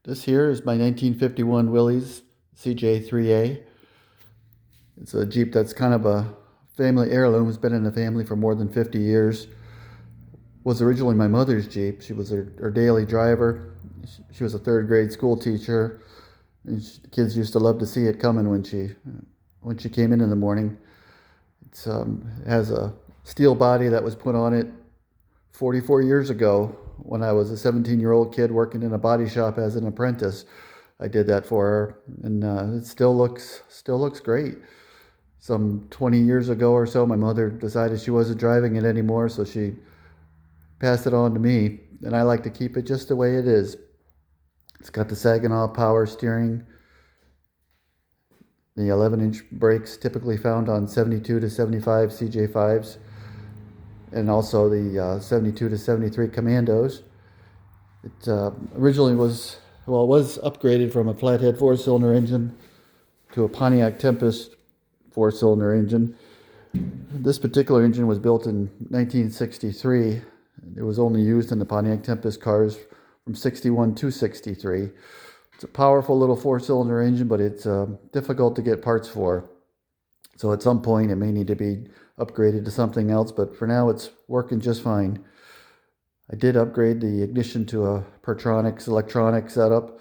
This here is my 1951 Willys CJ3A. It's a Jeep that's kind of a family heirloom. It's been in the family for more than 50 years. Was originally my mother's Jeep. She was her daily driver. She was a third grade school teacher. And the kids used to love to see it coming when she came in the morning. It has a steel body that was put on it 44 years ago when I was a 17-year-old kid working in a body shop as an apprentice. I did that for her, and it still looks great. Some 20 years ago or so, my mother decided she wasn't driving it anymore, so she passed it on to me, and I like to keep it just the way it is. It's got the Saginaw power steering, the 11-inch brakes typically found on 72 to 75 CJ5s, and also the 72 to 73 Commandos. It originally was upgraded from a flathead four-cylinder engine to a Pontiac Tempest four-cylinder engine. This particular engine was built in 1963. It was only used in the Pontiac Tempest cars from 61 to 63. It's a powerful little four-cylinder engine, but it's difficult to get parts for. So at some point it may need to be upgraded to something else, but for now it's working just fine. I did upgrade the ignition to a Pertronix electronic setup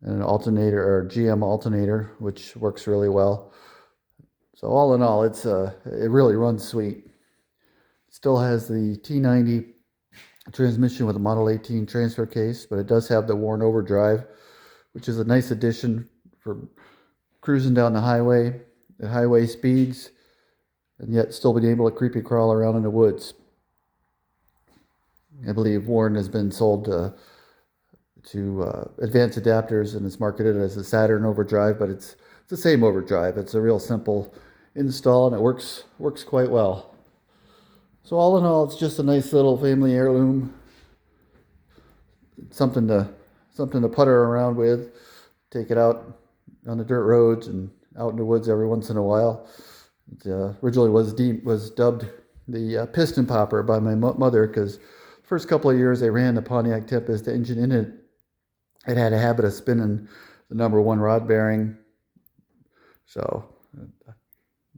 and an alternator, or GM alternator, which works really well. So all in all, it really runs sweet. It still has the T90 transmission with a Model 18 transfer case, but it does have the Warn overdrive, which is a nice addition for cruising down the highway at highway speeds, and yet still being able to creepy crawl around in the woods. I believe Warn has been sold to Advanced Adapters, and it's marketed as a Saturn overdrive, but it's the same overdrive. It's a real simple install, and it works quite well. So all in all, it's just a nice little family heirloom. Something to putter around with, take it out on the dirt roads and out in the woods every once in a while. It originally was dubbed the piston popper by my mother, because the first couple of years they ran the Pontiac Tempest engine in it. It had a habit of spinning the number one rod bearing. So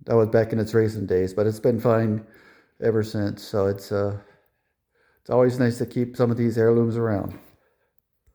that was back in its racing days, but it's been fine ever since. So it's always nice to keep some of these heirlooms around.